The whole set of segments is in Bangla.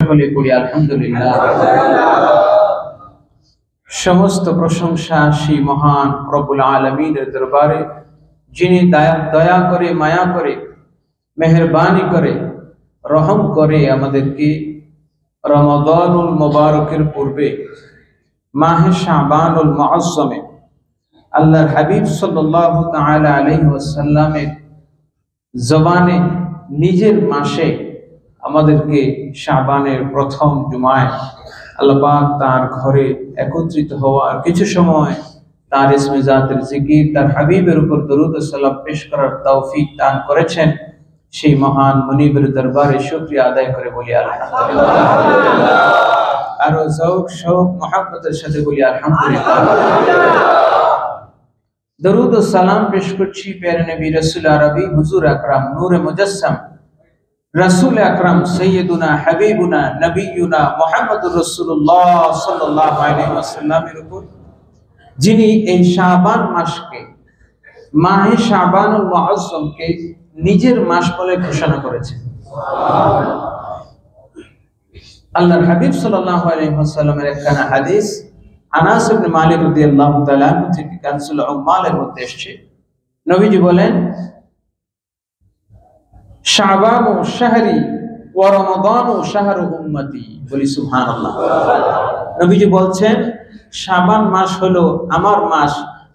সকলে পড়ি আলহামদুলিল্লাহ। সমস্ত প্রশংসা সেই মহান রব্বুল আলামিনের দরবারে, যিনি দয়া করে, মায়া করে, মেহেরবানি করে, রহম করে আমাদেরকে রমাদানুল মুবারকের পূর্বে মাহে শাবানুল মুআজ্জমে আল্লাহর হাবিব সাল্লাল্লাহু তাআলা আলাইহি ওয়াসাল্লামের জবানে নিজের মাসে আমাদেরকে শাবানের প্রথম জুমায় আল্লাহ পাক তার ঘরে একত্রিত হওয়ার, কিছু সময় তার ইসমে জাতের জিকির, তার হাবিবের উপর দরুদ ও সালাম পেশ করার তৌফিক দান করেছেন। সেই মহান মুনিবের দরবারে শুকরিয়া আদায় করে বলি আলহামদুলিল্লাহ। আরো যৌক শৌক মুহাব্বতের সাথে বলি আলহামদুলিল্লাহ। দরুদ ও সালাম পেশ করছি প্যারে নবী রাসূল আরবি হুজুর আকরাম নূরে মুজাসসাম রাসূল আকরাম সাইয়্যিদুনা হাবিবুনা নবিয়ুনা মুহাম্মদুর রাসূলুল্লাহ সাল্লাল্লাহু আলাইহি ওয়াসাল্লামের উপর, যিনি এই শাবান মাসকে, মাহে শাবানুল মুআজ্জমকে নিজের মাস বলে ঘোষণা করেছেন। আল্লাহর হাবিব সাল্লাল্লাহু আলাইহি ওয়াসাল্লামের একখানা হাদিস আনাস ইবনে মালিক রাদিয়াল্লাহু তাআলা থেকে কানসুল উম্মালের মধ্যে এসেছে। নবীজি বলেন, শাবানু শাহরি ওয়া রমাদানু শাহরু উম্মতি। বলি সুবহানাল্লাহ। নবীজি বলছেন, শাবান মাস হলো আমার মাস,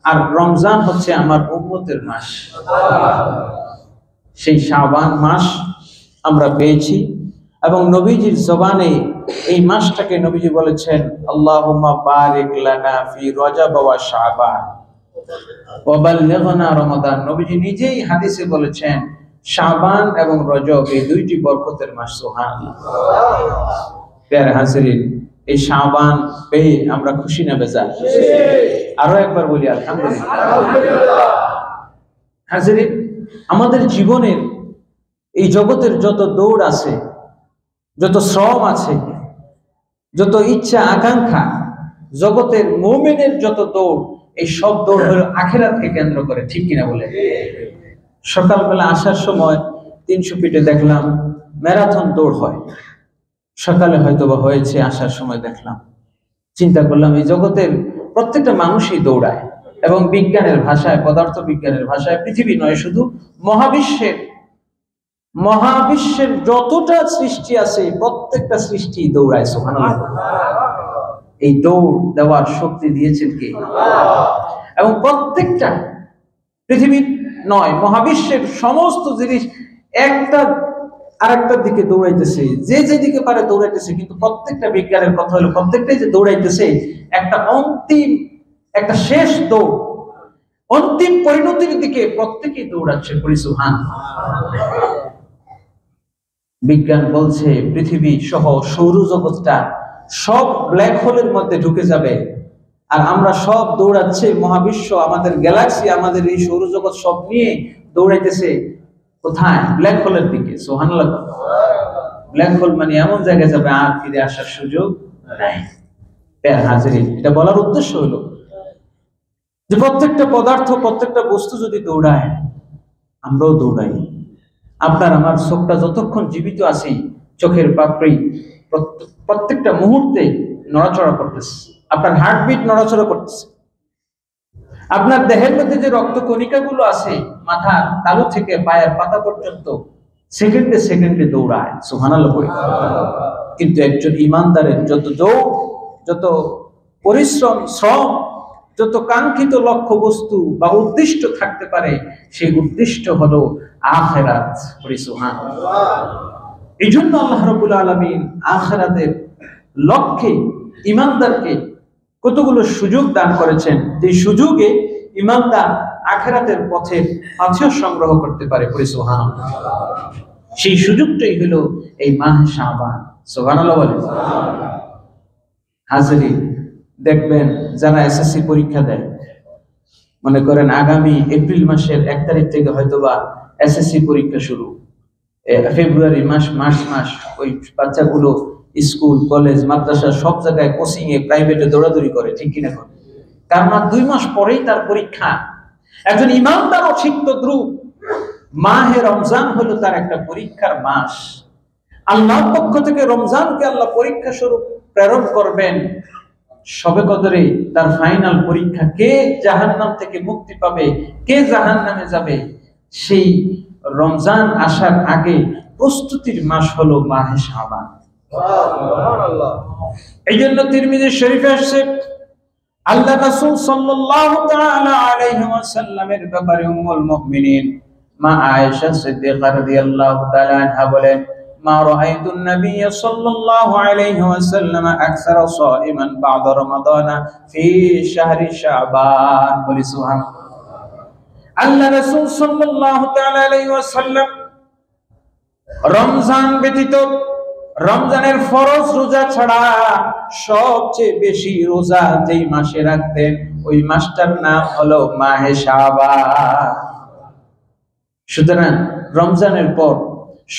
আর রমজান হচ্ছে আমার উম্মতের মাস। সেই শাবান মাস আমরা পেয়েছি এবং নবীজির জবানে এই মাসটাকে নবীজি বলেছেন, আল্লাহুম্মা বারিক লানা ফি রজব ওয়া শাবান ওয়া বাল্লিগনা রমাদান। নবীজি নিজেই হাদিসে বলেছেন, শাবান এবং রজব এই দুইটি বরকতের মাস। সুবহানাল্লাহ। প্রিয় হাজিরিন, এই শাবান পেয়ে আমরা খুশি না বেজার? আরো একবার বলি আলহামদুলিল্লাহ। হাজিরিন, আমাদের জীবনের এই জগতের যত দৌড় আছে, যত শ্রম আছে, যত ইচ্ছা আকাঙ্ক্ষা, জগতের মুমিনের যত দৌড়, এই সব দৌড় হলো আখিরাতকে কেন্দ্র করে, ঠিক কিনা বলে? সকালবেলা আসার সময় 300 ফিটে দেখলাম ম্যারাথন দৌড় হয়, সকালে হয়তো বা হয়েছে, আসার সময় দেখলাম। চিন্তা করলাম, এই জগতের প্রত্যেকটা মানুষই দৌড়ায়, এবং বিজ্ঞানের ভাষায়, পদার্থ বিজ্ঞানের ভাষায়, পৃথিবী নয় শুধু, মহাবিশ্বের যতটা সৃষ্টি আছে প্রত্যেকটা সৃষ্টি দৌড়ায়। সুবহানাল্লাহ। এই দৌড় দেওয়ার শক্তি দিয়েছেন কে? এবং প্রত্যেকটা পৃথিবীর নয়, মহাবিশ্বের সমস্ত জিনিস একটা আরেকটার দিকে দৌড়াইতেছে, যে যেদিকে পারে দৌড়াইতেছে, কিন্তু প্রত্যেকটা বিজ্ঞানের কথা হলো প্রত্যেকটাই যে দৌড়াইতেছে একটা অন্তিম, একটা শেষ দৌড়, অন্তিম পরিণতির দিকে প্রত্যেকেই দৌড়াচ্ছে। সুবহানাল্লাহ। বিজ্ঞান বলছে পৃথিবী সহ সৌরজগৎটা সব ব্ল্যাক হোলের মধ্যে ঢুকে যাবে, আর আমরা সব দৌড়াচ্ছে মহাবিশ্ব, আমাদের গ্যালাক্সি, আমাদের এই সৌরজগৎ সব নিয়ে দৌড়াইতেছে কোথায়? ব্ল্যাক হোলের দিকে। সুবহানাল্লাহ। ব্ল্যাক হোল মানে এমন জায়গায় যাবে আর ফিরে আসার সুযোগ নাই। হাজিরিন, এটা বলার উদ্দেশ্য হলো যে প্রত্যেকটা পদার্থ, প্রত্যেকটা বস্তু যদি দৌড়ায়, আমরাও দৌড়াই। আপনার আমার চোখটা যতক্ষণ জীবিত আছি, চোখের পাপড়ি প্রত্যেকটা মুহূর্তে নড়াচড়া করতেছে, আপনার হার্টবিট নড়াচড়া করতেছে। আপনার দেহের মধ্যে যে রক্ত কণিকাগুলো আছে, মাথার তালু থেকে পায়ের পাতা পর্যন্ত সেকেন্ডে সেকেন্ডে দৌড়ায়। সুবহানাল্লাহ। কিন্তু একজন ইমানদারের যত দৌড়, যত পরিশ্রম, শ্রম, যত কাঙ্ক্ষিত লক্ষ্য বস্তু বা উদ্দিষ্ট থাকতে পারে, সেই উদ্দিষ্ট হলো আখিরাত। সুবহানাল্লাহ। এই জন্য আল্লাহ রাব্বুল আলামিন আখিরাতের লক্ষ্যে ইমানদারকে কতগুলো সুযোগ দান করেছেন, যে সুযোগে ইমানদার আখিরাতের পথে পাথেয় সংগ্রহ করতে পারে। সুবহানাল্লাহ। সেই সুযোগটাই হলো এই মাহে শাবান। সুবহানাল্লাহ বলে। হাজিরিন, দেখবেন যারা এসএসসি পরীক্ষা দেয়, মনে করেন আগামী এপ্রিল মাসের 1 তারিখ থেকে হয়তোবা এসএসসি পরীক্ষা শুরু, ফেব্রুয়ারি মার্চ মাস ওই বাচ্চাগুলো স্কুল, কলেজ, মাদ্রাসা সব জায়গায় কোচিং এ, প্রাইভেটে দৌড়াদৌড়ি করে, ঠিক কিনা? কারণ 2 মাস পরেই তার পরীক্ষা। একজন ইমানদারও ঠিক তদ্রূপ, মাহে রমজান হলো তার একটা পরীক্ষার মাস। আল্লাহর পক্ষ থেকে রমজানকে আল্লাহ পরীক্ষা স্বরূপ প্রেরণ করবেন। শবে কদরে তার ফাইনাল পরীক্ষা, কে জাহান্নাম থেকে মুক্তি পাবে, কে জাহান্নামে যাবে। সেই রমজান আসার আগে প্রস্তুতির মাস হলো মাহে শাবান। এই জন্য তিরমিজি শরীফে আসছে, আল্লাহ রাসূল সাল্লাল্লাহু তাআলা আলাইহি ওয়াসাল্লামের ব্যাপারে উম্মুল মুমিনিন মা আয়েশা সিদ্দিকা রাদিয়াল্লাহু তাআলা আনহা বলেন, মা রাআইতুন নাবিয়্য সাল্লাল্লাহু আলাইহি ওয়াসাল্লাম আকসারা সাইমান বা'দা রমাদান ফি শাহরি শাবান। বলি সুবহানাল্লাহ। আল্লাহ রাসূল সাল্লাল্লাহু তাআলা আলাইহি ওয়াসাল্লাম রমজান ব্যতীত, রমজানের ফরজ রোজা ছাড়া সবচেয়ে বেশি রোজা যেই মাসে রাখতেন ওই মাসটার নাম হলো মাহে শাবান। সুতরাং রমজানের পর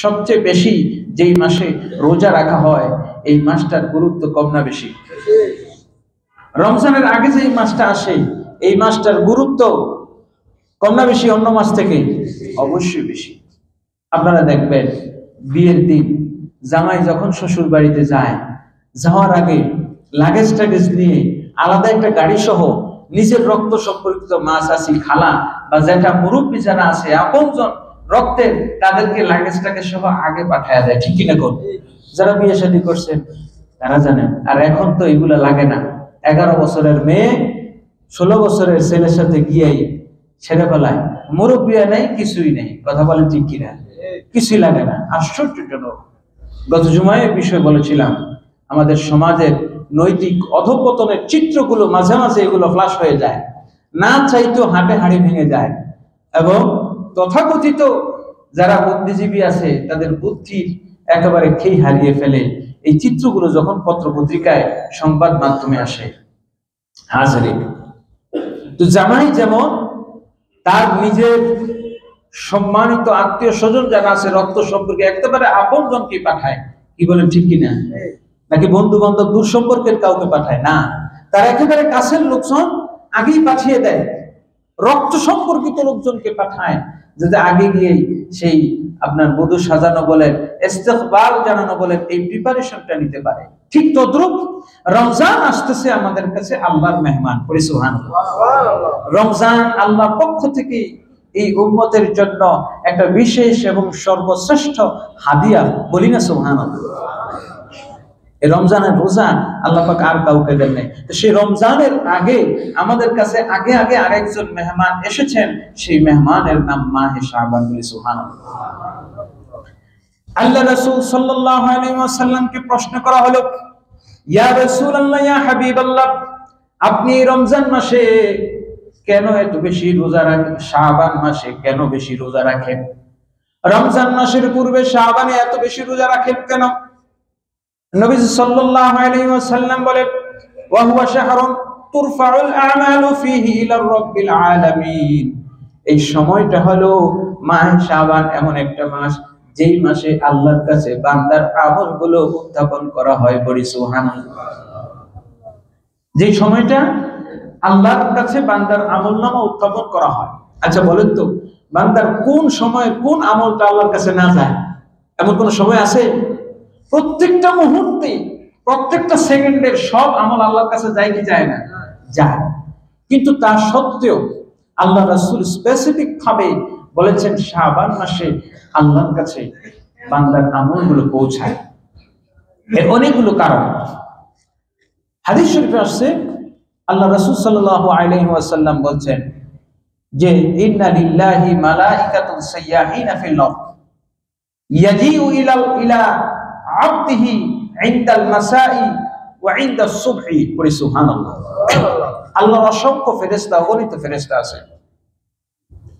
সবচেয়ে বেশি যেই মাসে রোজা রাখা হয় এই মাসটার গুরুত্ব কম না বেশি? রমজানের আগে যেই মাসটা আসে এই মাসটার গুরুত্ব কম না বেশি অন্য মাস থেকে? অবশ্যই বেশি। আপনারা দেখবেন বিয়ের দিন জামাই যখন শ্বশুর বাড়িতে যায়, যাওয়ার আগে লাগেজ টাগেজ নিয়ে আলাদা একটা গাড়ি সহ নিজের রক্ত সম্পর্কিত মা, চাচি, খালা বা যেটা মুরব্বী যারা আছে আপনজন রক্তের, তাদেরকে লাগেজটাকে সহ আগে পাঠায় দেয়। ঠিক কিনা কোন? যারা বিয়ে শাদী করছেন তারা জানেন। আর এখন তো এগুলা লাগে না। 11 বছরের মেয়ে 16 বছরের ছেলের সাথে গিয়েই ছেড়ে ফেলায়, মুরব্বী নেই, কিছুই নেই। কথা বলেন ঠিক কিনা? কিছুই লাগে না। আশ্চর্যজনক। গত জুমায় বিষয় বলেছিলাম, আমাদের সমাজের নৈতিক অধঃপতনের চিত্রগুলো মাঝে মাঝে এগুলো ফ্লাশ হয়ে যায়, না চাইতো হাটে হাড়ি ভেঙে যায়, এবং তথাকথিত যারা বুদ্ধিজীবী আছে তাদের বুদ্ধির একেবারে খেই হারিয়ে ফেলে এই চিত্রগুলো যখন পত্র পত্রিকায় সংবাদ মাধ্যমে আসে। হাজারে তো জামাই যেমন তার নিজের সম্মানিত আত্মীয় স্বজন যারা আছে রক্ত সম্পর্কে একেবারে আপন জনকে পাঠায়, কি বলেন ঠিক কিনা? নাকি বন্ধু বান্ধব দূর সম্পর্কের কাউকে পাঠায় না, তার একেবারে কাছের লোকজন আগেই পাঠিয়ে দেয়, রক্ত সম্পর্কিত লোকজনকে পাঠায়, যাতে আগে গিয়েই সেই আপনার বধূ সাজানো বলেন, ইস্তেকবাল জানানো বলেন, এই প্রিপারেশনটা নিতে পারে। ঠিক তদ্রুপ রমজান আসতেছে আমাদের কাছে আল্লাহর মেহমান। পড়ি সুবহানাল্লাহ। রমজান আল্লাহর পক্ষ থেকে এই উম্মতের জন্য একটা বিশেষ এবং সর্বশ্রেষ্ঠ হাদিয়া। বলি না সুবহানাল্লাহ। এই রমজানের রোজা আল্লাহ পাক আর কাউকে দেন নাই। তো সেই রমজানের আগে আমাদের কাছে আগে আগে আরেকজন মেহমান এসেছেন, সেই মেহমানের নাম মাহে শাবান। বলি সুবহানাল্লাহ। আল্লাহ রাসূল সাল্লাল্লাহু আলাইহি ওয়াসাল্লামকে প্রশ্ন করা হলো, ইয়া রাসূলুল্লাহ, ইয়া হাবিবাল্লাহ, আপনি রমজান মাসে কেন এত বেশি রোজা রাখেন? শাবান মাসে কেন বেশি রোজা রাখেন? রমজান মাসের পূর্বে শাবানে এত বেশি রোজা রাখেন কেন? নবী সাল্লাল্লাহু আলাইহি ওয়াসাল্লাম বলেন, ওয়া হুয়া শাহরুন তুরফাউল আমালু ফীহি ইলা রাব্বিল আলামিন। এই সময়টা হলো মাহে শাবান, এমন একটা মাস যেই মাসে আল্লাহর কাছে বান্দার আমলগুলো উত্থাপন করা হয়। বলি সুবহানাল্লাহ। যেই সময়টা আল্লাহর কাছে বান্দার আমলনামা উত্থাপন করা হয়। আচ্ছা বলেন তো, বান্দার কোন সময় কোন আমলটা আল্লাহর কাছে না যায়? এমন কোন সময় আছে? প্রত্যেকটা মুহূর্তে, প্রত্যেকটা সেকেন্ডের সব আমল আল্লাহর কাছে যায় কি যায় না? যায়। কিন্তু তা সত্ত্বেও আল্লাহ রাসূল স্পেসিফিক ভাবে বলেছেন শাবান মাসে আল্লাহর কাছে বান্দার আমলগুলো পৌঁছায়। এর অনেকগুলো কারণ। হাদিস শরীফে আসছে, আল্লাহ রাসূল সাল্লাল্লাহু আলাইহি ওয়াসাল্লাম বলছেন যে, ইন্না লিল্লাহি মালাইকাতুন সাইয়াহিনা ফিল আরদ ইয়াজিউ ইলা আবদিহি ইনদাল মাসাই ওয়া ইনদাস সুবহি। পড়ি সুবহানাল্লাহ। আল্লাহর অসংখ্য ফেরেশতা, অগণিত ফেরেশতা আছে,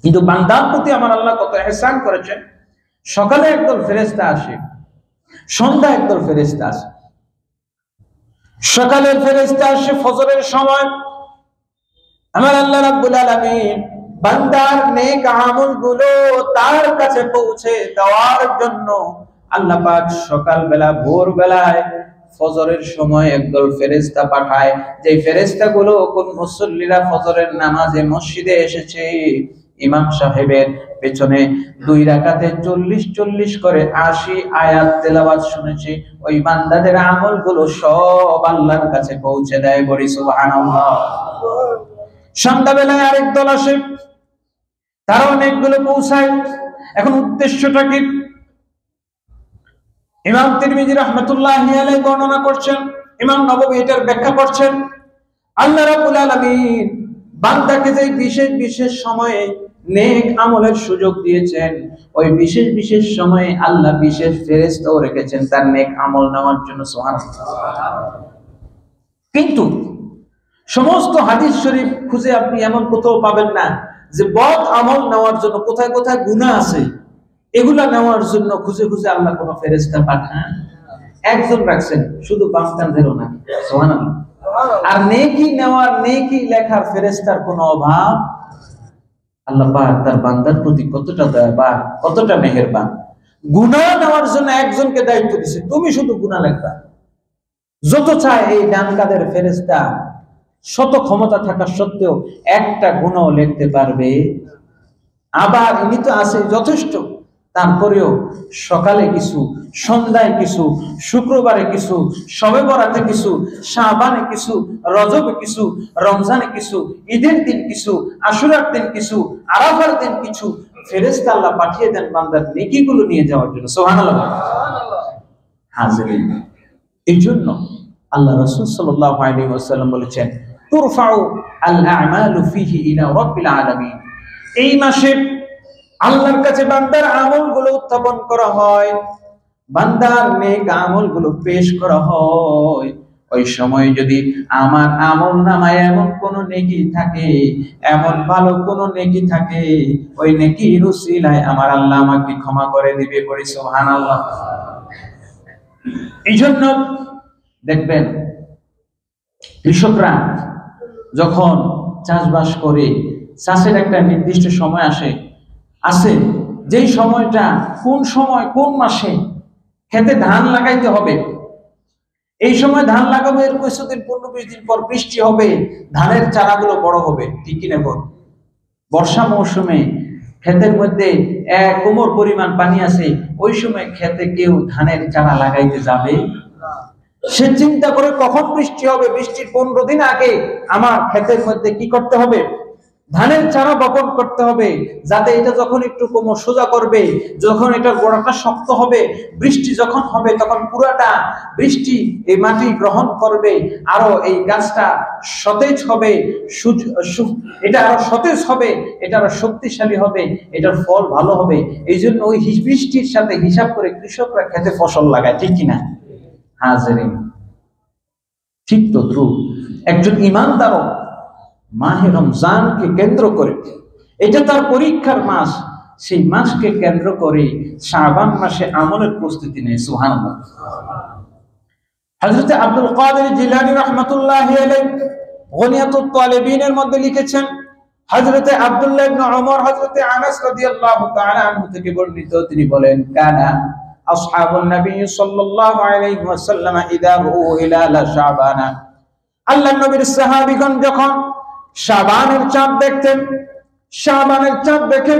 কিন্তু বান্দার প্রতি আমার আল্লাহ কত ইহসান করেছেন। সকালে একদল ফেরেশতা আসে, সন্ধ্যায় একদল ফেরেশতা আসে। সকালের ফেরেশতা আসে ফজরের সময়। আমার আল্লাহ রাব্বুল আলামিন বান্দার নেক আমলগুলো তার কাছে পৌঁছে দেওয়ার জন্য আল্লাহ পাক সকাল বেলা, ভোর বেলায়, ফজরের সময় একদল ফেরেশতা পাঠায়। যে ফেরেশতাগুলো কোন মুসল্লিরা ফজরের নামাজে মসজিদে এসেছে ইমাম সাহেবের পেছনে 2 রাকাতে 40 করে 80 আয়াত তেলাওয়াত শুনেছি। ওই বান্দাদের আমলগুলো সব আল্লাহর কাছে পৌঁছে দেয়। বলি সুবহানাল্লাহ। সন্ধ্যাবেলায় আরেক দল আসে, তারা অনেকগুলো পৌঁছায়। এখন উদ্দেশ্যটা কি? ইমাম তিরমিজি রাহমাতুল্লাহি আলাইহি বর্ণনা করছেন, ইমাম নববী এটার ব্যাখ্যা করছেন। আল্লাহ রাব্বুল আলামিন বান্দাকে যে বিশেষ বিশেষ সময়ে নেক আমলের সুযোগ দিয়েছেন, ওই বিশেষ বিশেষ সময়ে আল্লাহ বিশেষ ফেরেশতাও রেখেছেন তার নেক আমল নেওয়ার জন্য। সুবহানাল্লাহ। কিন্তু সমস্ত হাদিস শরীফ খুঁজে আপনি এমন কোথাও পাবেন না যে বদ আমল নেওয়ার জন্য, কোথায় কোথায় গুনাহ আছে এগুলা নেওয়ার জন্য খুঁজে খুঁজে আল্লাহ কোন ফেরেশতা পাঠান। একজন রাখছেন, শুধু বামকান্ধেরও না। সুবহানাল্লাহ। আর নেকি নেওয়ার, নেকি লেখার ফেরেশতার কোনো অভাব। আল্লাহ পাক তার বান্দার প্রতি কতটা দয়াবান, কতটা মেহেরবান। গুনাহ নেওয়ার জন্য একজনকে দায়িত্ব দিয়েছে, তুমি শুধু গুনাহ লিখবা। যত চায় এই ডান কাদের ফেরেশতা শত ক্ষমতা থাকা সত্ত্বেও একটা গুনাহ লিখতে পারবে। আবার ইনি তো আছে যথেষ্ট, তারপরেও সকালে কিছু, সন্ধ্যায় কিছু, শুক্রবারে কিছু, শবে বরাতে কিছু, শাবানে কিছু, রজবে কিছু, রমজানে কিছু, ঈদের দিন কিছু, আশুরার দিন কিছু, আরাফার দিন কিছু ফেরেশতা আল্লাহ পাঠিয়ে দেন বান্দার নেকিগুলো নিয়ে যাওয়ার জন্য। সুবহানাল্লাহ। হাজিরিন, এইজন্য আল্লাহ রাসূল সাল্লাল্লাহু আলাইহি ওয়াসাল্লাম বলেছেন, তুরফাউ আল আমালু ফিহি ইলা রাব্বিল আলামিন। এই মাসে আল্লাহর কাছে বান্দার আমলগুলো উত্থাপন করা হয়, বান্দার নেক আমলগুলো পেশ করা হয়। ওই সময় যদি আমার আমল নামায় এমন কোন নেকি থাকে, এমন ভালো কোন নেকি থাকে, ওই নেকির উসিলায় আমার আল্লাহ আমাকে ক্ষমা করে দিবে। বলি সুবহানাল্লাহ। এই জন্য দেখবেন কৃষকরা যখন চাষবাস করে, চাষের একটা নির্দিষ্ট সময় আছে যেই সময়টা, কোন সময় কোন মাসে খেতে ধান লাগাইতে হবে, এই সময় ধান লাগাবো, এর ২৫ দিন ১৫-২০ দিন পর বৃষ্টি হবে, ধানের চারাগুলো বড় হবে। ঠিক কিনা বল? বর্ষা মৌসুমে ক্ষেতের মধ্যে এক কোমর পরিমাণ পানি আছে, ওই সময় খেতে কেউ ধানের চারা লাগাইতে যাবে? সে চিন্তা করে কখন বৃষ্টি হবে, বৃষ্টির ১৫ দিন আগে আমার ক্ষেতের মধ্যে কি করতে হবে, ধানের চারা বপন করতে হবে, যাতে এটা যখন একটু কোমর সোজা করবে, যখন এটার গোড়াটা শক্ত হবে, বৃষ্টি যখন হবে তখন পুরাটা বৃষ্টি এই মাটি গ্রহণ করবে, আরো এই গাছটা সতেজ হবে, এটা আরো সতেজ হবে, এটা আরো শক্তিশালী হবে, এটার ফল ভালো হবে। এই জন্য ওই বৃষ্টির সাথে হিসাব করে কৃষকরা খেতে ফসল লাগায়। ঠিক কিনা হাজিরিন? ঠিক তো দ্রুত একজন ঈমানদারও মাহে রমজানকে কেন্দ্র করে, এটা তার পরীক্ষার মাস, সেই মাসকে কেন্দ্র করে শাবান মাসে আমলের প্রস্তুতি নেয়। সুবহানাল্লাহ। হযরত আব্দুল কাদের জিলানী রাহমাতুল্লাহি আলাইহি গনিয়াতুত তালিবিনের মধ্যে লিখেছেন, হযরত আব্দুল্লাহ ইবনে ওমর, হযরত আনাস রাদিয়াল্লাহু তাআলা আনহু থেকে বর্ণিত, তিনি বলেন, কানা আসহাবুন নবী সাল্লাল্লাহু আলাইহি ওয়াসাল্লাম ইযা রুউ হিলাল শাবানা। আল্লাহর নবীর সাহাবীগণ যখন শাবানের চাঁদ দেখতেন, শাবানের চাঁদ দেখে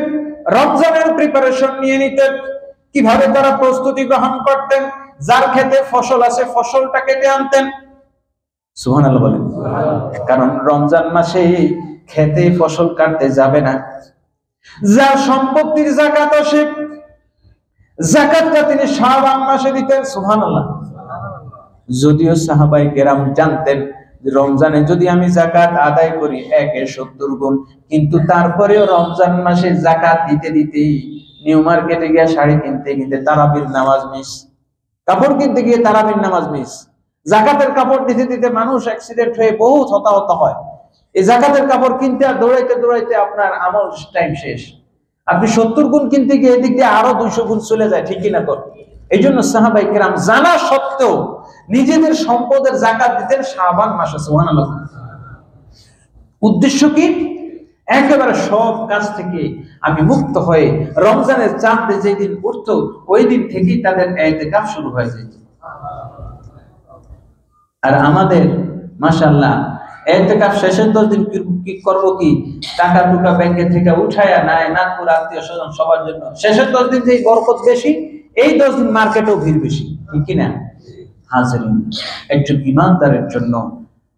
রমজানের প্রিপারেশন নিয়ে নিতেন। কিভাবে তারা প্রস্তুতি গ্রহণ করতেন? যার ক্ষেতে ফসল আছে ফসলটা কেটে আনতেন। সুবহানাল্লাহ বলেন। কারণ রমজান মাসে খেতে ফসল কাটতে যাবে না। যার সম্পত্তির যাকাত আসে, যাকাতটা তিনি শাবান মাসে দিতেন। সুবহানাল্লাহ। যদিও সাহাবায়ে কেরাম জানতেন রমজানে যদি আমি যাকাত আদায় করি 1/70 গুণ, কিন্তু তারপরেও রমজান মাসে যাকাত দিতে দিতে নিউ মার্কেটে গিয়ে শাড়ি কিনতে কিনতে তারাবির নামাজ মিস, কাপড় কিনতে গিয়ে তারাবির নামাজ মিস, যাকাতের কাপড় দিতে দিতে মানুষ অ্যাক্সিডেন্ট হয়ে বহুত হতাহত হয়। এই যাকাতের কাপড় কিনতে আর দৌড়াইতে দৌড়াইতে আপনার আমল টাইম শেষ। আপনি 70 গুণ কিনতে গিয়ে এদিক দিয়ে আরো 200 গুণ চলে যায়। ঠিক কিনা কর? এই জন্য সাহাবায়ে কেরাম জানা সত্ত্বেও নিজেদের সম্পদের যাকাত দিতেন শাবান মাসে। সুবহানাল্লাহ। উদ্দেশ্য কি? একেবারে সব কাজ থেকে আমি মুক্ত হয়ে রমজানের চাঁদ যেদিন উঠতো ওই দিন থেকেই তাদের ইতিকাফ শুরু হয়ে যেত। আর আমাদের মাশাআল্লাহ এতেকাফ শেষের 10 দিন কি করবো, কি টাকা টুকা ব্যাংকে থেকে উঠায়া নাই নাতপুর আত্মীয় স্বজন সবার জন্য। শেষের 10 দিন যে বরকত বেশি, এই 10 দিন মার্কেটেও ভিড় বেশি, ঠিক কিনা? হাজিরিন, একজন ইমানদারের জন্য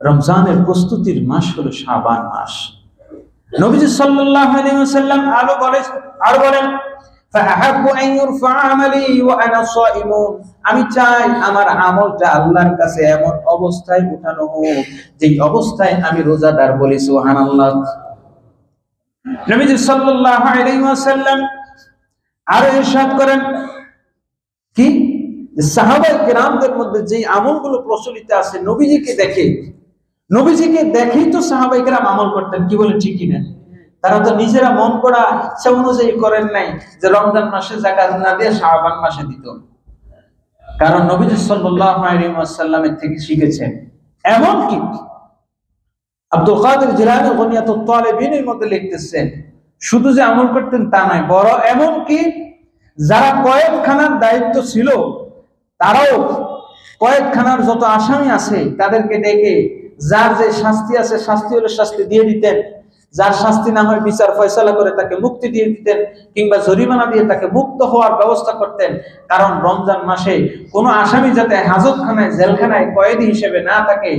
রমজানের প্রস্তুতির মাস হলো শাবান মাস। নবীজি সাল্লাল্লাহু আলাইহি ওয়াসাল্লাম আরো বলেন ফাআহাব্বু আন ইউরফা আমালি ওয়া আনা সাইমুন, আমি চাই আমার আমলটা আল্লাহর কাছে এমন অবস্থায় উঠানো হোক যেই অবস্থায় আমি রোজাদার। বলি সুবহানাল্লাহ। নবীজি সাল্লাল্লাহু আলাইহি ওয়াসাল্লাম আরো ইরশাদ করেন কি, সাহাবায়ে কেরামদের মধ্যে যে আমলগুলো প্রচলিত আছে নবীজিকে দেখেই তো সাহাবায়ে কেরাম আমল করতেন। কি বলে, ঠিক কিনা? তারা তো নিজেরা মন করা ইচ্ছা অনুযায়ী করেন নাই যে রমজান মাসে যাকাত না দিয়ে শাবান মাসে দিত, কারণ নবীজি সাল্লাল্লাহু আলাইহি ওয়াসাল্লামের থেকে শিখেছেন। এমন কি আব্দুল কাদের জিলানী গুনিয়াতুত তালিবিনের মধ্যে লিখতেছেন, শুধু যে আমল করতেন তা নয়, বড় এমন কি যারা কয়েকখানার দায়িত্ব ছিল তারাও কয়েকখানার যত আসামি আছে তাদেরকে ডেকে যার যে শাস্তি আছে শাস্তি হলে শাস্তি দিয়ে দিতেন, যার শাস্তি না হয় বিচার ফয়সালা করে তাকে মুক্তি দিয়ে দিতেন, কিংবা জরিমানা দিয়ে তাকে মুক্ত হওয়ার ব্যবস্থা করতেন। কারণ রমজান মাসে কোনো আসামি যাতে হাজতখানায় জেলখানায় কয়েদি হিসেবে না থাকে,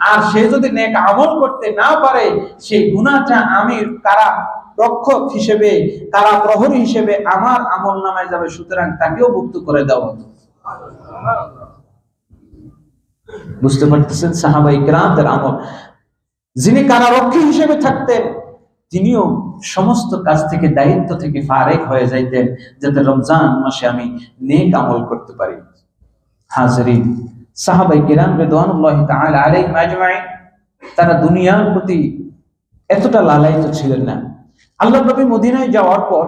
আর সে যদি নেক আমল করতে না পারে সেই গুনাহটা আমি কারা রক্ষক হিসেবে, কারা প্রহরী হিসেবে আমার আমল নামায় যাবে, সুতরাং তাকেও মুক্ত করে দেওয়া হতো। বুঝতে পারতেছেন সাহাবায়ে কেরামদের আমল। যিনি কারারক্ষী হিসেবে থাকতেন তিনিও সমস্ত কাজ থেকে, দায়িত্ব থেকে ফারেক হয়ে যাইতেন যাতে রমজান মাসে আমি নেক আমল করতে পারি। হাজিরিন, সাহাবায়ে কেরাম রিদওয়ানুল্লাহি তাআলা আলাইহিম আজমাইন তারা দুনিয়ার প্রতি এতটা লালায়িত ছিলেন না। আল্লাহর নবী মদিনায় যাওয়ার পর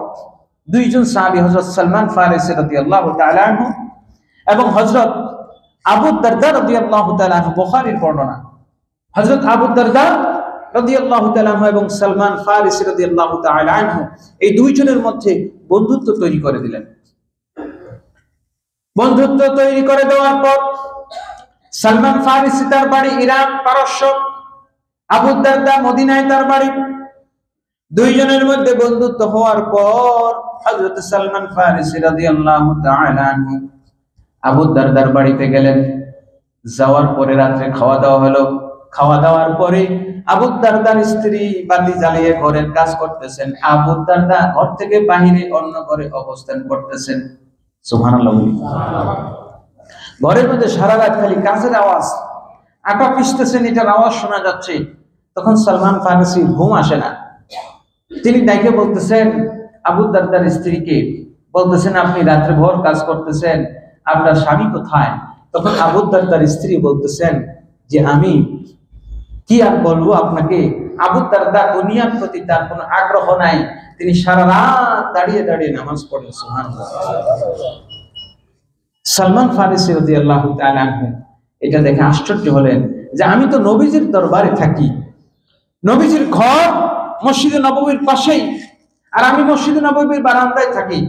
দুইজন সাহাবী, হযরত সালমান ফারিসি রাদিয়াল্লাহু তাআলা আনহু এবং হযরত আবু দারদা রাদিয়াল্লাহু তাআলা আনহু, বুখারীর বর্ণনা, হযরত আবু দারদা রাদিয়াল্লাহু তাআলা আনহু এবং সালমান ফারিসি রাদিয়াল্লাহু তাআলা আনহু এই দুইজনের মধ্যে বন্ধুত্ব তৈরি করে দিলেন। বন্ধুত্ব তৈরি করে দেওয়ার পর সালমান ফারিসি তার বাড়ি ইরাক পারস্য, আবু দারদা মদিনায় তার বাড়ি। দুইজনের মধ্যে বন্ধুত্ব হওয়ার পর হযরত সালমান ফারিসি রাদিয়াল্লাহু তাআলা আনহু আবু দারদার বাড়িতে গেলেন। যাওয়ার পরে রাতে খাওয়া দাওয়া হলো। খাওয়া দাওয়ার পরে আবু দারদার স্ত্রী বাতি জ্বালিয়ে ঘরের কাজ করতেছেন, আবু দারদা ঘর থেকে বাহিরে অন্য ঘরে অবস্থান করতেছেন। সুবহানাল্লাহ। ঘরের মধ্যে সারা রাত খালি কাজের আওয়াজ, আটা পিষতেছেন এটার আওয়াজ শোনা যাচ্ছে। তখন সালমান ফারিসি ঘুম আসে না। তিনি ডাইকে বলতেছেন আবু দারদার স্ত্রীকে, বলতেছেন আপনি রাত্রে ভোর কাজ করতেছেন, আপনার স্বামী কোথায়? তখন আবু দারদার স্ত্রী বলতেছেন যে আমি কি আর বলবো আপনাকে, আবু দারদা দুনিয়ার প্রতি তার কোনো আগ্রহ নাই, তিনি সারা রাত দাঁড়িয়ে দাঁড়িয়ে নামাজ পড়েন। সুবহানাল্লাহ। সালমান ফারিসি রাদিয়াল্লাহু তাআলা আনহু এটা দেখে আশ্চর্য হলেন যে আমি তো নবীজির দরবারে থাকি, নবীজির ঘর মসজিদে নববীর পাশেই, আর আমি মসজিদে নববীর বারান্দায় থাকি।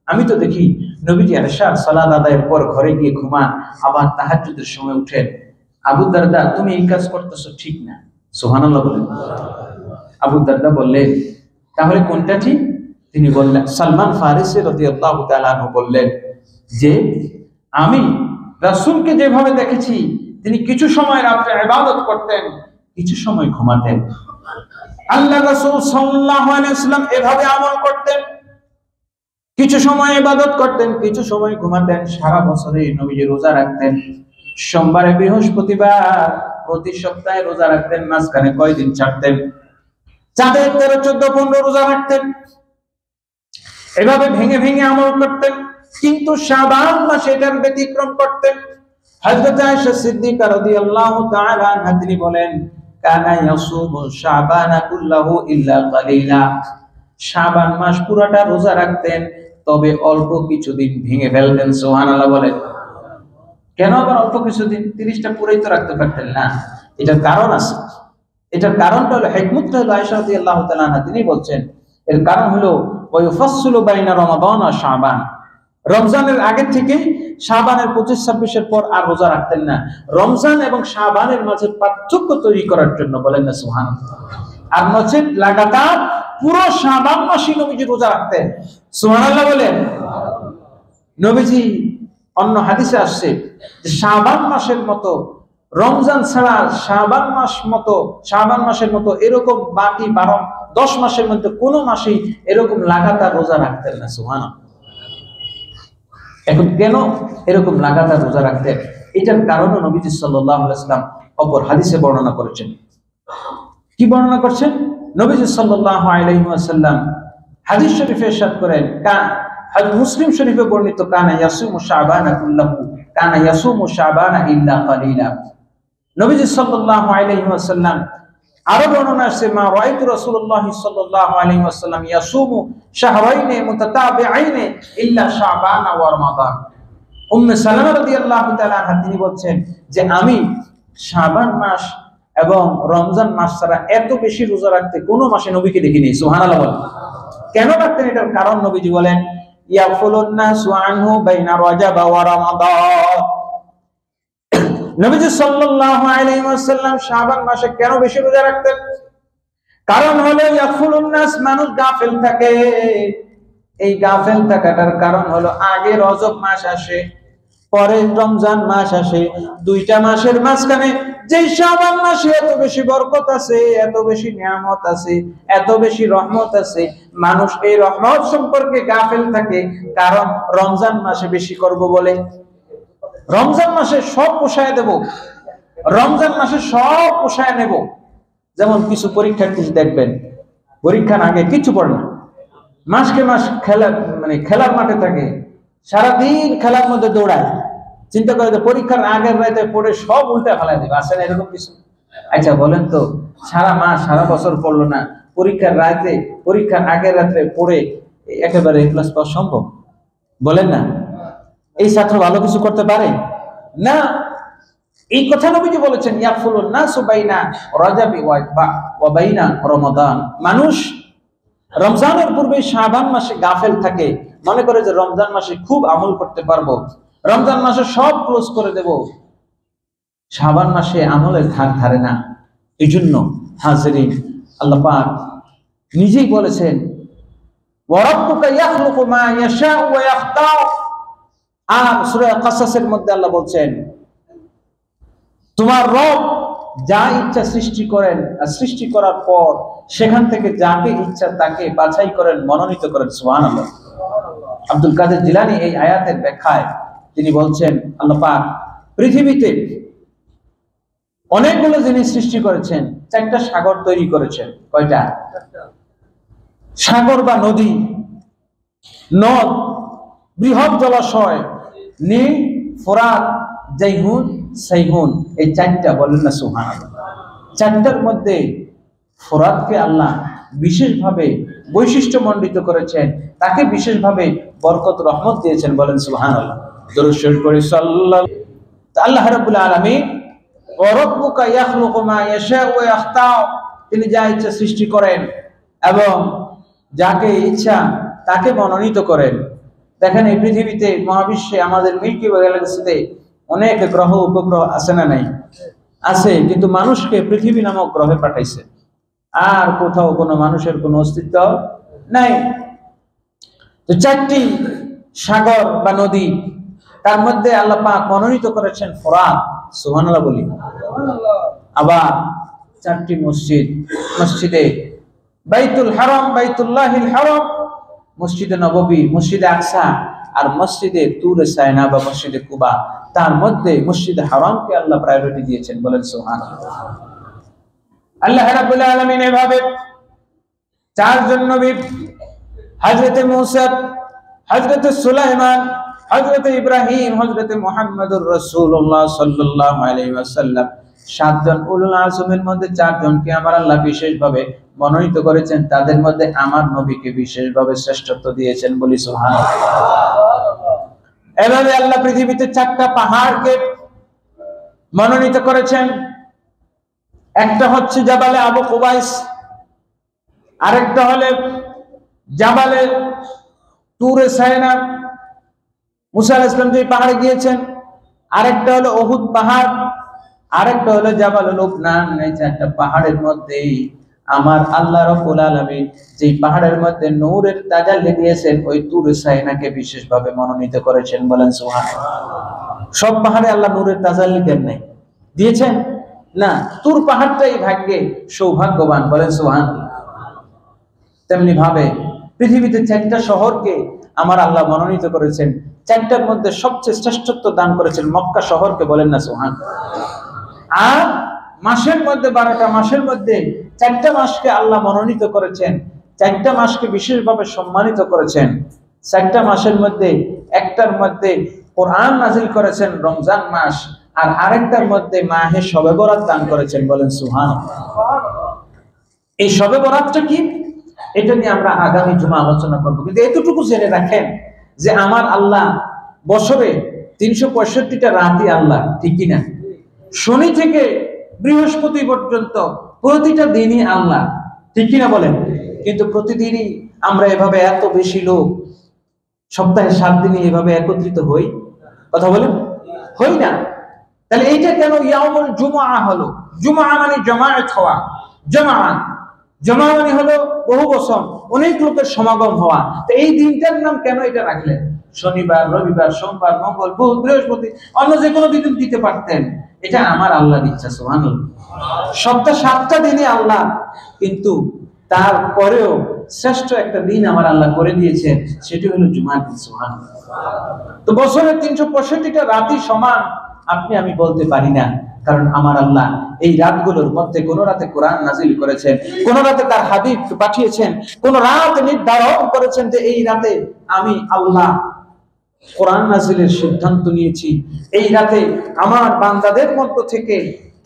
আমি তো দেখি নবীজি এশার সালাত আদায়ের পর ঘরে গিয়ে ঘুমান, আবার তাহাজ্জুদের সময় উঠেন। আবু দারদা তুমি এই কাজ করতেছো ঠিক না। সুবহানাল্লাহ বলেন। আবু দারদা বললেন তাহলে কোনটা ঠিক? তিনি বললেন, সালমান ফারিসি রাদিয়াল্লাহু তাআলা আনহু বললেন যে আমি রাসূলকে যেভাবে দেখেছি তিনি কিছু সময় রাতে ইবাদত করতেন, কিছু সময় ঘুমাতেন। আল্লাহ রাসূল সাল্লাল্লাহু আলাইহি ওয়াসাল্লাম এভাবে আমল করতেন, কিছু সময় ইবাদত করতেন, কিছু সময় ঘুমাতেন। সারা বছরে নবীজি রোজা রাখতেন, সোমবারে বৃহস্পতিবার প্রতি সপ্তাহে রোজা রাখতেন, মাঝখানে কয়দিন ছাড়তেন, চাঁদের 13, 14, 15 রোজা রাখতেন। এভাবে ভেঙে ভেঙে আমল করতেন, কিন্তু শাবান মাসে এটার ব্যতিক্রম করতেন। হযরত আয়েশা সিদ্দিকা রাদিয়াল্লাহু তাআলা আনহা তিনি বলেন কানা ইয়াসুমু শাবানা কুল্লাহু ইল্লা কালিলা, শাবান মাস পুরাটা রোজা রাখতেন, তবে অল্প কিছুদিন ভেঙে ফেলতেন। সুবহানাল্লাহ বলেন। কেন আবার অল্প কিছুদিন? 30টা পুরাই তো রাখতে পারতেন না। এটার কারণ আছে। এটার কারণটা হলো, হিকমতটা হলো আয়েশা রাদিয়াল্লাহু তাআলা আনহা তিনি বলছেন এর কারণ হলো ওয়ায়ুফাসসিলু বাইনা রমাদান ওয়া শাবান, রমজানের আগে থেকে শাবানের 25-26 পর আর রোজা রাখতেন না। রমজান এবং শাবানের মাঝে পার্থক্য তৈরি করার জন্য, বলেন না সুবহানাল্লাহ। আর নচেত লাগাতার পুরো শাবান মাসে নবীজি রোজা রাখতেন। সুবহানাল্লাহ বলেন। নবীজি অন্য হাদিসে আসছে যে শাবান মাসের মতো, রমজান ছাড়া শাবান মাসের মতো এরকম বাকি 10 মাসের মধ্যে কোনো মাসেই এরকম লাগাতার রোজা রাখতেন না। সুবহানাল্লাহ। এখন কেন এরকম লাগাতার রোজা রাখতেন? এটার কারণও নবীজি সাল্লাল্লাহু আলাইহি ওয়াসাল্লাম অপর হাদিসে বর্ণনা করেছেন। কি বর্ণনা করছেন? নবীজি সাল্লাল্লাহু আলাইহি ওয়াসাল্লাম হাদিস শরীফে ইরশাদ করেন, মুসলিম শরীফে বর্ণিত, কানা ইয়াসুমু শাবানা কুল্লাহু কানা ইয়াসুমু শাবানা ইল্লা কালিলা। নবীজি সাল্লাল্লাহু আলাইহি ওয়াসাল্লাম আরো বর্ণনা আছে, মা রাআইতু রাসূলুল্লাহ সাল্লাল্লাহু আলাইহি ওয়াসাল্লাম ইয়াসুমু শাহরাইনি মুতাতাবিআইনি ইল্লা শাবানা ওয়া রমাদান। উম্মে সালামা রাদিয়াল্লাহু তাআলা আনহা তিনি বলছেন যে আমি শাবান মাস এবং রমজান মাস ছাড়া এত বেশি রোজা রাখতে কোনো মাসে নবীকে দেখিনি। সুবহানাল্লাহ বলেন। কেন রাখতেন? এটার কারণ নবীজি বলেন, ইয়াফুলুন নাসু আনহু বাইনা রাজাব ওয়া রমাদান। নবীজি সাল্লাল্লাহু আলাইহি ওয়াসাল্লাম শাবান মাসে কেন বেশি রোজা রাখতেন? কারণ হলো ইয়াফুলুন নাস, মানুষ গাফেল থাকে। এই গাফেল থাকাটার কারণ হলো আগে রজব মাস আসে, পরে রমজান মাস আসে, দুইটা মাসের মাঝখানে যে শাবান মাসে এত বেশি বরকত আছে, এত বেশি নিয়ামত আছে, এত বেশি রহমত আছে, মানুষ এই রহমত সম্পর্কে গাফেল থাকে। কারণ রমজান মাসে বেশি করব বলে, রমজান মাসে সব পোষায় দেব, রমজান মাসে সব পোষায় নেব। যেমন কিছু পরীক্ষার্থী দেখবেন পরীক্ষার আগে কিছু পড়ে না, মাসকে মাস খেলার মাঠে থাকে, সারাদিন খেলার মধ্যে দৌড়ায়, চিন্তা করে যে পরীক্ষার আগের রাতে পড়ে সব উল্টে ফেলাই দেবে। আসেন এরকম কিছু? আচ্ছা বলেন তো, সারা মাস সারা বছর পড়লো না, পরীক্ষার আগের রাত্রে পড়ে একেবারে ক্লাস পাওয়া সম্ভব? বলেন না। এই ছাত্র ভালো কিছু করতে পারে না। এই কথা নবীজি বলেছেন, ইয়াফুলুন নাসু বাইনা রাজাবি ওয়া বাইনা রমাদান। মানুষ রমজানের পূর্বে শাবান মাসে গাফেল থাকে, মনে করে যে রমজান মাসে খুব আমল করতে পারবো, রমজান মাসে সব ক্লোজ করে দেব। শাবান মাসে আমলের ধার ধারে না। এই জন্য হাজিরিন, আল্লাহ পাক নিজেই বলেছেন, ওয়া রাব্বুকা ইয়াখলুকু মা ইয়াশাউ ওয়া ইয়াখতার। আর সূরা কাসাসের মধ্যে আল্লাহ বলছেন, তোমার রব যা ইচ্ছা সৃষ্টি করেন, আর সৃষ্টি করার পর সেখান থেকে যাকে ইচ্ছা তাকে বাছাই করেন, মনোনীত করেন। সুবহানাল্লাহ। আব্দুল কাদের জিলানী এই আয়াতের ব্যাখ্যায় তিনি বলছেন, আল্লাহ পাক পৃথিবীতে অনেকগুলো জিনিস সৃষ্টি করেছেন, 4টা সাগর তৈরি করেছেন। কয়টা? সাগর বা নদী, নদ, বৃহৎ জলাশয়, নীল, ফোরাত, জাইহুন, সাইহুন, এই 4টা। বলেন না সুবহানাল্লাহ। 4টার মধ্যে ফোরাতকে আল্লাহ বিশেষভাবে বৈশিষ্ট্যমণ্ডিত করেছেন, তাকে বিশেষভাবে বরকত রহমত দিয়েছেন। বলেন সুবহানাল্লাহ। দরুদ শরীফ পড়ি সাল্লাল্লাহু। আল্লাহ রাব্বুল আলামিন ওয়া রাব্বুকা ইয়াখলুকু মা ইয়াশাউ ওয়া ইয়াখতার, তিনি যা ইচ্ছা সৃষ্টি করেন এবং যাকে ইচ্ছা তাকে মনোনীত করেন। দেখেন এই পৃথিবীতে, মহাবিশ্বে, আমাদের মিল্কি ওয়ে গ্যালাক্সিতে অনেক গ্রহ উপগ্রহ আছে না নাই? আছে, কিন্তু মানুষকে পৃথিবী নামক গ্রহে পাঠাইছে। আর কোথাও কোনো মানুষের কোনো অস্তিত্ব নাই। তো 4টি সাগর বা নদী, তার মধ্যে আল্লাহ পাক মনোনীত করেছেন ফোরাত। সুবহানাল্লাহ বলি। আবার 4টি মসজিদ, মসজিদে বাইতুল হারাম, বাইতুল্লাহিল হারাম, মসজিদে নববী, মসজিদে আকসা, আর মসজিদে তুরে সাইনা বা মসজিদে কুবা। তার মধ্যে মসজিদে হারামকে আল্লাহ প্রায়োরিটি দিয়েছেন। বলেন সুবহানাল্লাহ। আল্লাহ রাব্বুল আলামিন এভাবে 4 জন নবী, হযরতে মূসা, হযরতে সুলাইমান, হযরতে ইব্রাহিম, হযরতে মুহাম্মদুর রাসূলুল্লাহ সাল্লাল্লাহু আলাইহি ওয়াসাল্লাম, 7 জন উলুল আজমের মধ্যে 4 জনকে আমার আল্লাহ বিশেষভাবে মনোনীত করেছেন। তাদের মধ্যে আমার নবীকে বিশেষভাবে শ্রেষ্ঠত্ব দিয়েছেন। বলি সুবহানাল্লাহ। এভাবে আল্লাহ পৃথিবীতে 4টা পাহাড়কে মনোনীত করেছেন। একটা হচ্ছে জাবালে আবু কুবাইস, আরেকটা হলে জাবালে তুরে সাইনা, মুসা আলাইহিস সালাম যে পাহাড়ে গিয়েছেন, আরেকটা হলো উহুদ পাহাড়, আরেকটা হলো জাবাল লুবনান। এই চারটা পাহাড়ের মধ্যে আমার আল্লাহ রাব্বুল আলামিন যে পাহাড়ের মধ্যে নূরের তাজাল্লি দিয়েছেন, ওই তুর সাইনাকে বিশেষভাবে মনোনীত করেছেন। বলেন সুবহানাল্লাহ। সব পাহাড়ে আল্লাহ নূরের তাজাল্লি দেন নাই, দিয়েছেন না, তুর পাহাড়টাই ভাগ্যে সৌভাগ্যবান। বলেন সুবহানাল্লাহ। তেমনি ভাবে পৃথিবীতে চারটা শহরকে আমার আল্লাহ মনোনীত করেছেন, চারটার মধ্যে সবচেয়ে শ্রেষ্ঠত্ব দান করেছেন মক্কা শহরকে। বলেন না সুবহানাল্লাহ। আর মাসের মধ্যে 12টা মাসের মধ্যে 4টা মাসকে আল্লাহ মনোনীত করেছেন, 4টা মাসকে বিশেষভাবে সম্মানিত করেছেন। 4টা মাসের মধ্যে একটার মধ্যে কোরআন নাজিল করেছেন, রমজান মাস, আর আরেকটার মধ্যে মাহে শবে বরাত দান করেছেন। বলেন সুবহানাল্লাহ। এই শবে বরাতটা কি, এটা নিয়ে আমরা আগামী জুমা আলোচনা করব, কিন্তু এতটুকু জেনে রাখেন যে আমার আল্লাহ বছরে 365টা রাতই আল্লাহ, ঠিক কিনা? শনি থেকে বৃহস্পতি পর্যন্ত প্রতিটা দিনই আল্লাহ, ঠিক কিনা বলেন? কিন্তু প্রতিদিনই আমরা এভাবে এত বেশি লোক সপ্তাহে 7 দিনই এভাবে একত্রিত হই, কথা বলেন, হই না। তাহলে এইটা কেন ইয়াউমুল জুমআ হলো? জুমআ মানে জামায়াত হওয়া, জামা মানে হলো বহু বছর অনেক লোকের সমাগম হওয়া। তো এই দিনটার নাম কেন এটা রাখলেন? শনিবার, রবিবার, সোমবার, মঙ্গল, বুধ, বৃহস্পতি, অন্য যে কোনো দিন দিতে পারতেন। এটা আমার আল্লাহর ইচ্ছা। সুবহানাল্লাহ। সপ্তাহে 7টা দিনে আল্লাহ, কিন্তু তারপরেও শ্রেষ্ঠ একটা দিন আমার আল্লাহ করে দিয়েছেন, সেটি হলো জুমার দিন। সুবহানাল্লাহ। তো বছরের 365টা রাতই সমান আপনি আমি বলতে পারি না, কারণ আমার আল্লাহ এই রাতগুলোর মধ্যে কোন রাতে কোরআন নাজিল করেছেন, কোন রাতে তার হাবিব পাঠিয়েছেন, কোন রাত নির্ধারণ করেছেন যে এই রাতে আমি আল্লাহ কোরআন নাজিলের সিদ্ধান্ত নিয়েছি। এই রাতে আমার বান্দাদের মধ্য থেকে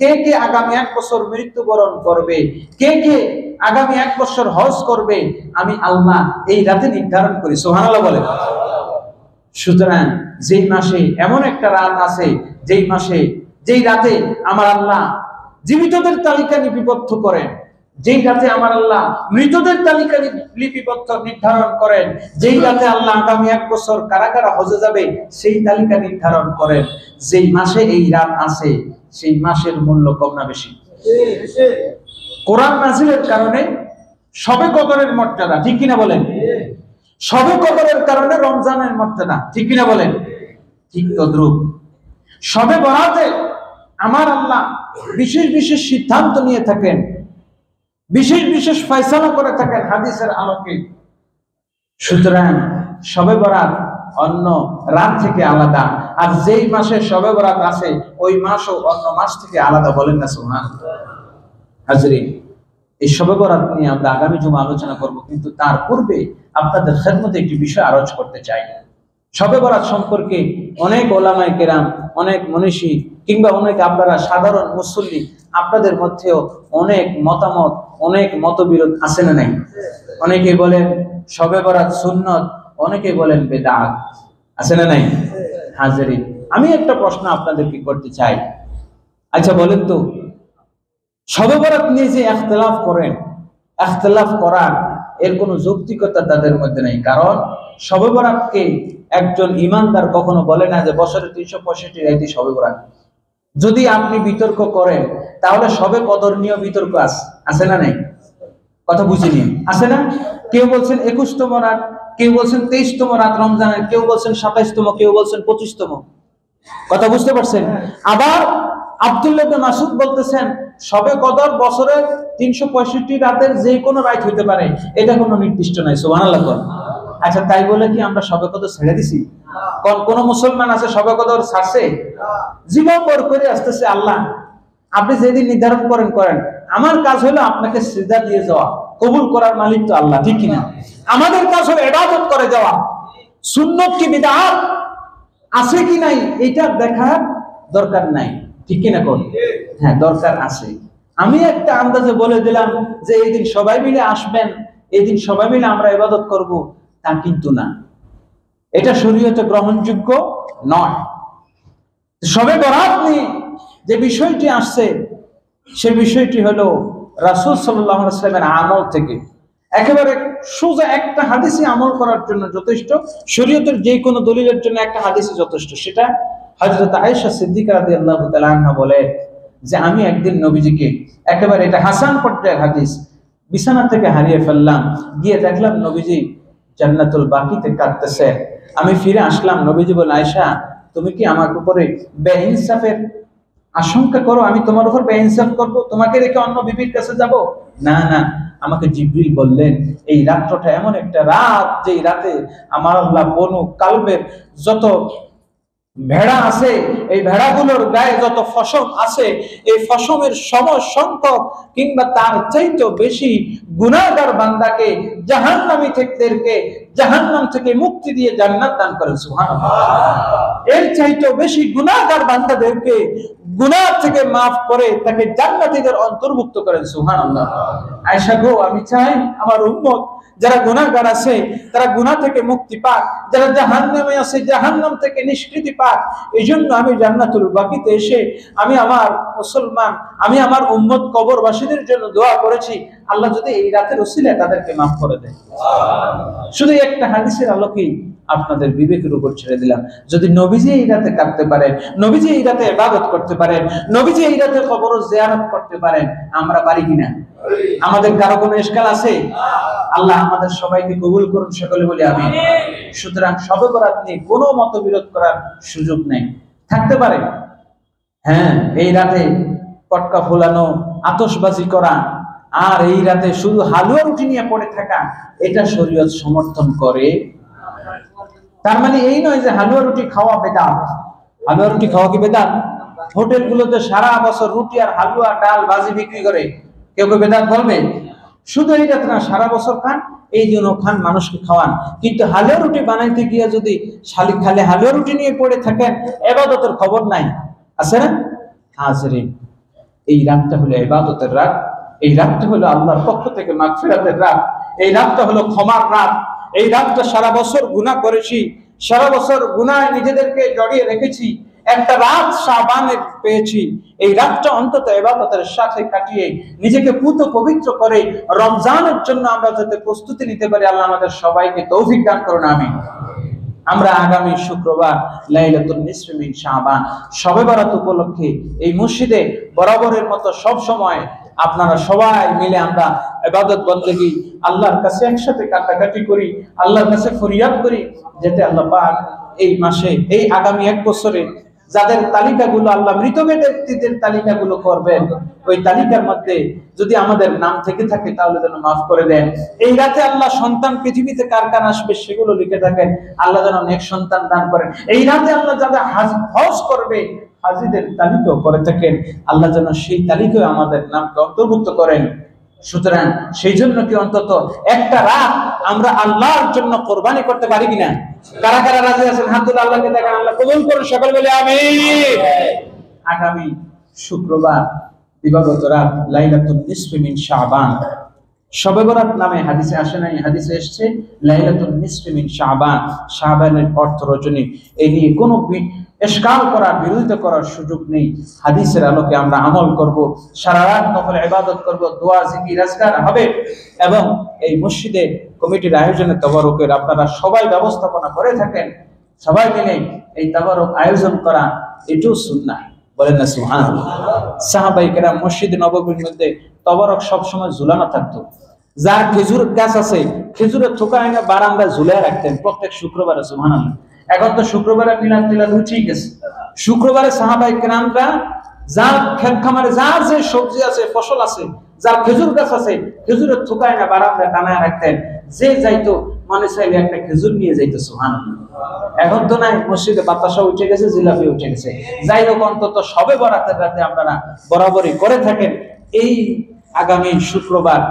কে কে আগামী 1 বছর মৃত্যুবরণ করবে, কে কে আগামী 1 বছর হজ করবে, আমি আল্লাহ এই রাতে নির্ধারণ করি। সুবহানাল্লাহ বলে। সুতরাং যেই মাসে এমন একটা রাত আছে, যেই মাসে, যেই রাতে আমার আল্লাহ জীবিতদের তালিকা লিপিবদ্ধ করেন, যেই রাতে আমার আল্লাহ মৃতদের তালিকা লিপিবদ্ধ নির্ধারণ করেন, যেই রাতে আল্লাহ আগামী 1 বছর কারা কারা হজে যাবে সেই তালিকা নির্ধারণ করেন, যেই মাসে এই রাত আছে সেই মাসের মূল্য কম না বেশি? কোরআন নাজিলের কারণে শবে কদরের মর্যাদা, ঠিক কিনা বলেন? শবে কদরের কারণে রমজানের মর্যাদা, ঠিক কিনা বলেন? ঠিক তদ্রূপ শবে বরাতে আমার আল্লাহ বিশেষ বিশেষ সিদ্ধান্ত নিয়ে থাকেন, বিশেষ বিশেষ ফয়সালা করে থাকেন হাদিসের আলোকে। সুতরাং শবে বরাত অন্য রাত থেকে আলাদা, আর যেই মাসে শবে বরাত আছে ওই মাসও অন্য মাস থেকে আলাদা। বলেন না সুবহানাল্লাহ। হাজরিন, এই শবে বরাত নিয়ে আমরা আগামী জুমা আলোচনা করব, কিন্তু তার পূর্বে আপনাদের খেদমতে একটি বিষয় আরজ করতে চাই। শবে বরাত সম্পর্কে অনেক ওলামায়ে কেরাম, অনেক মনীষী, কিংবা অনেক আপনারা সাধারণ মুসল্লি, আপনাদের মধ্যেও অনেক মতামত, অনেক মতবিরোধ আছে না নাই? অনেকে বলেন শবে বরাত সুন্নত, অনেকে বলেন বেদাত, আছে না নাই? হাজরিন, আমি একটা প্রশ্ন আপনাদেরকে করতে চাই। আচ্ছা বলেন তো, শবে বরাত নিয়ে যে ইখতিলাফ করেন, ইখতিলাফ করার এর কোনো যৌক্তিকতা তাদের মধ্যে নেই। কারণ শবে বরাতকে একজন ইমানদার কখনো বলে না যে বছরে 365 রাতই শবে বরাত। যদি আপনি বিতর্ক করেন তাহলে শবে কদর নিয়ে বিতর্ক আছে না নাই? কথা বুঝে নিন, আছে না? কেউ বলছেন 21তম রাত, কেউ বলছেন 23তম রাত রমজানের, কেউ বলছেন 27তম, কেউ বলছেন 25তম। কথা বুঝতে পারছেন? আবার আব্দুল্লাহ ইবনে মাসউদ বলতেছেন শবে কদর বছরের 365 রাতের যে কোনো রাত হইতে পারে, এটা কোনো নির্দিষ্ট নাই। সুবহানাল্লাহ। আচ্ছা তাই বলে কি আমরা শবে কদর ছেড়ে দিছি? কোন মুসলমান আছে শবে কদর ছাড়ছে? জীবন ভর করে আসতেছে আল্লাহ আপনি যেদিন নির্ধারণ করেন করেন, আমার কাজ হলো আপনাকে সিজদা দিয়ে যাওয়া, কবুল করার মালিক তো আল্লাহ, ঠিক কিনা? আমাদের কাজ হলো ইবাদত করে যাওয়া। সুন্নত কি বিদআত আছে কি নাই এটা দেখার দরকার নাই, ঠিক কিনা? কোন? হ্যাঁ, দরকার আছে। আমি একটা আন্দাজে বলে দিলাম যে এই দিন সবাই মিলে আসবেন, এই দিন সবাই মিলে আমরা ইবাদত করব, তা কিন্তু না, এটা শরীয়তে গ্রহণযোগ্য নয়। শবে বরাত নিয়ে যে বিষয়টি আসছে সে বিষয়টি হলো রাসূল সাল্লাল্লাহু আলাইহি ওয়াসাল্লামের আমল থেকে, একেবারে সোজা একটা হাদিসে আমল করার জন্য যথেষ্ট, শরীয়তের যে কোনো দলিলের জন্য একটা হাদিসই যথেষ্ট। সেটা হযরত আয়েশা সিদ্দিকা রাদিয়াল্লাহু তাআলা আনহা বলে যে আমি একদিন নবীজিকে, একেবারে এটা হাসান পর্যায়ের হাদিস, বিছানা থেকে হারিয়ে ফেললাম, গিয়ে দেখলাম নবীজি জান্নাতুল বাকিতে কাঁদতেছে। আমি ফিরে আসলাম, নবীজি বলেন, আয়েশা তুমি কি আমার উপরে বেইনসাফের আশঙ্কা করো? আমি তোমার উপর বেইনসাফ করব, তোমাকে রেখে অন্য বিবির কাছে যাব? না না, আমাকে জিবরিল বললেন এই রাতটা এমন একটা রাত, যেই রাতে আমার আল্লাহ বনু কালবের যত ভেড়া আছে, এই ভেড়াগুলোর গায়ে যত ফসল আছে, এই ফসলের সমসংখ্যক কিংবা তার চাইতেও বেশি গুনাহগার বান্দাকে জাহান্নামী থেকে জাহান্নাম থেকে মুক্তি দিয়ে জান্নাত দান করেন। সুবহানাল্লাহ। এর চাইতেও বেশি গুনাহগার বান্দাদেরকে গুনাহ থেকে মাফ করে তাকে জান্নাতীদের অন্তর্ভুক্ত করেন। সুবহানাল্লাহ। আয়েশা গো, আমি চাই আমার উম্মত যারা গুনাহগার আছে তারা গুনাহ থেকে মুক্তি পাক, যারা জাহান্নামে আছে জাহান্নাম থেকে নিষ্কৃতি পাক। এইজন্য আমি জান্নাতুল বাকিতে এসে আমি আমার মুসলমান, আমি আমার উম্মত কবরবাসীদের জন্য দোয়া করেছি, আল্লাহ যদি এই রাতের ওসিলায় তাদেরকে মাফ করে দেয়। শুধু একটা হাদিসের আলোকেই আপনাদের বিবেকের উপর ছেড়ে দিলাম। যদি নবীজি এই রাতে কাঁদতে পারেন, নবীজি এই রাতে ইবাদত করতে পারেন, নবীজি এই রাতে কবর জিয়ারত করতে পারেন, আমরা পারি কিনা? আমাদের কারো কোনো ইশকাল আছে? আল্লাহ আমাদের সবাইকে কবুল করুন, সকলে বলি আমিন। সুতরাং শবে বরাত নিয়ে কোনো মতবিরোধ করার সুযোগ নেই। থাকতে পারে হ্যাঁ এই রাতে পটকা ফোলানো, আতশবাজি করা, আর এই রাতে শুধু হালুয়া রুটি নিয়ে পড়ে থাকা, এটা শরীয়ত সমর্থন করে। তার মানে এই নয় যে হালুয়া রুটি খাওয়া বেদাত। হালুয়া রুটি খাওয়া কি বেদাত? হোটেলগুলোতে সারা বছর রুটি আর হালুয়া ডাল ভাজি বিক্রি করে, কেউ কেউ বেদাত বলবে? শুধু এই রাতে না, সারা বছর খান, এই জন্য খান, মানুষকে খাওয়ান। কিন্তু হালুয়া রুটি বানাইতে গিয়ে যদি শালিক খালে হালুয়া রুটি নিয়ে পড়ে থাকেন, ইবাদতের খবর নাই, আছে না? হাজরিন, এই রাতটা হলো ইবাদতের রাত, এই রাতটা হলো আল্লাহর পক্ষ থেকে মাগফিরাতের রাত, এই রাতটা হলো ক্ষমার রাত। এই রাতটা সারা বছর গুনাহ করেছি, সারা বছর গুনায় নিজেদেরকে জড়িয়ে রেখেছি, একটা রাত শাবানে পেয়েছি, এই রাতটা অন্তত ইবাদতের সাথে কাটিয়ে নিজেকে পুত পবিত্র করে রমজানের জন্য আমরা যাতে প্রস্তুতি নিতে পারি, আল্লাহ আমাদের সবাইকে তৌফিক দান করুন, আমিন। আমরা আগামী শুক্রবার লাইলাতুন নিসফি মিন শাবান শবে বরাত উপলক্ষে এই মসজিদে বরাবরের মতো সব সময় আপনারা সবাই মিলে আমরা ইবাদত বন্দেগী আল্লাহর কাছে একসাথে কাটাকাটি করি, আল্লাহর কাছে ফরিয়াদ করি, যাতে আল্লাহ পাক এই মাসে, এই আগামী এক বছরে যাদের তালিকাগুলো আল্লাহ মৃত ব্যক্তিদের তালিকাগুলো করবেন, ওই তালিকার মধ্যে যদি আমাদের নাম থেকে থাকে তাহলে যেন মাফ করে দেন। এই রাতে আল্লাহ সন্তান পৃথিবীতে কার কার আসবে সেগুলো লিখে থাকেন, আল্লাহ যেন নেক সন্তান দান করেন। এই রাতে আল্লাহ যারা হজ করবে হাজিদের তালিকাও করে থাকেন, আল্লাহ যেন সেই তালিকায় আমাদের নামকে অন্তর্ভুক্ত করেন। সুতরাং সেই জন্য কি অন্তত একটা রাত আমরা আল্লাহর জন্য কোরবানি করতে পারি কিনা? কারা কারা রাজি আছেন হাত তুলে আল্লাহকে দেখেন, আল্লাহ কবুল করুন, সকল বলে আমিন। আগামী শুক্রবার দিবাগত রাত লাইলাতুন নিসফি মিন শাবান, শবে বরাত নামে হাদিসে আসে নাই, হাদিসে এসেছে লাইলাতুন নিসফি মিন শাবান, শাবানের অর্থ রজনী। এই নিয়ে কোনো ইশকাল করার, বিরোধিতা করার সুযোগ নেই। হাদিসের আলোকে আমরা আমল করব, সারা রাত নফল ইবাদত করব, দোয়া জিকির আজকার হবে, এবং এই মসজিদে কমিটির আয়োজনে তাবারুকের আপনারা সবাই ব্যবস্থাপনা করে থাকেন, সবাই মিলে এই তাবারুক আয়োজন করা, এটাও সুন্নাহ, বলেন না সুবহানাল্লাহ। সাহাবায়ে কেরাম মসজিদ নববীর মধ্যে তাবারুক সব সময় ঝুলানো থাকতো। যার খেজুর গাছ আছে খেজুরের থোকা এনে বারান্দায় ঝুলিয়ে রাখতেন প্রত্যেক শুক্রবারে, সুবহানাল্লাহ। এখন তো শুক্রবারে মিলাদ টিলাদ উঠেই গেছে। শুক্রবারে সাহাবায়ে কেরামরা যার ক্ষেত খামারে যার যে সবজি আছে, ফসল আছে, যার খেজুর গাছ আছে, খেজুরের থোকা এনে বারান্দায় টানায় রাখতেন, যে যাইতো মনে চাইলে একটা খেজুর নিয়ে যাইতো, সুবহানাল্লাহ। এখন তো নাই, মসজিদে বাতাসা উঠে গেছে, জিলাপি উঠে গেছে। যাই হোক, অন্তত শবে বরাতের রাতে আপনারা বরাবরই করে থাকেন। এই আগামী শুক্রবার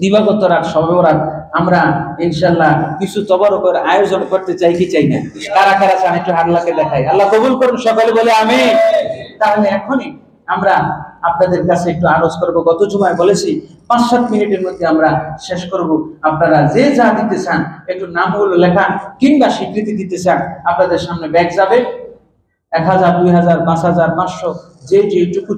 দিবাগত রাত শবে বরাত আমরা ইনশাআল্লাহ কিছু তাবারুকের আয়োজন করতে চাই কি চাই না? কারা কারা চান একটু আল্লাহকে দেখাই, আল্লাহ কবুল করুন, সকলে বলে আমিন। তাহলে এখনই আমরা আপনাদের কাছে একটু আরজ করব। গত জুমায় বলেছি 5-7 মিনিটের মধ্যে আমরা শেষ করব। আপনারা যে যা দিতে চান একটু নামগুলো লেখান, কিংবা স্বীকৃতি দিতে চান, আপনাদের সামনে ব্যাগ যাবে, 1000, 2000, 5000, 500, যে যেটুকু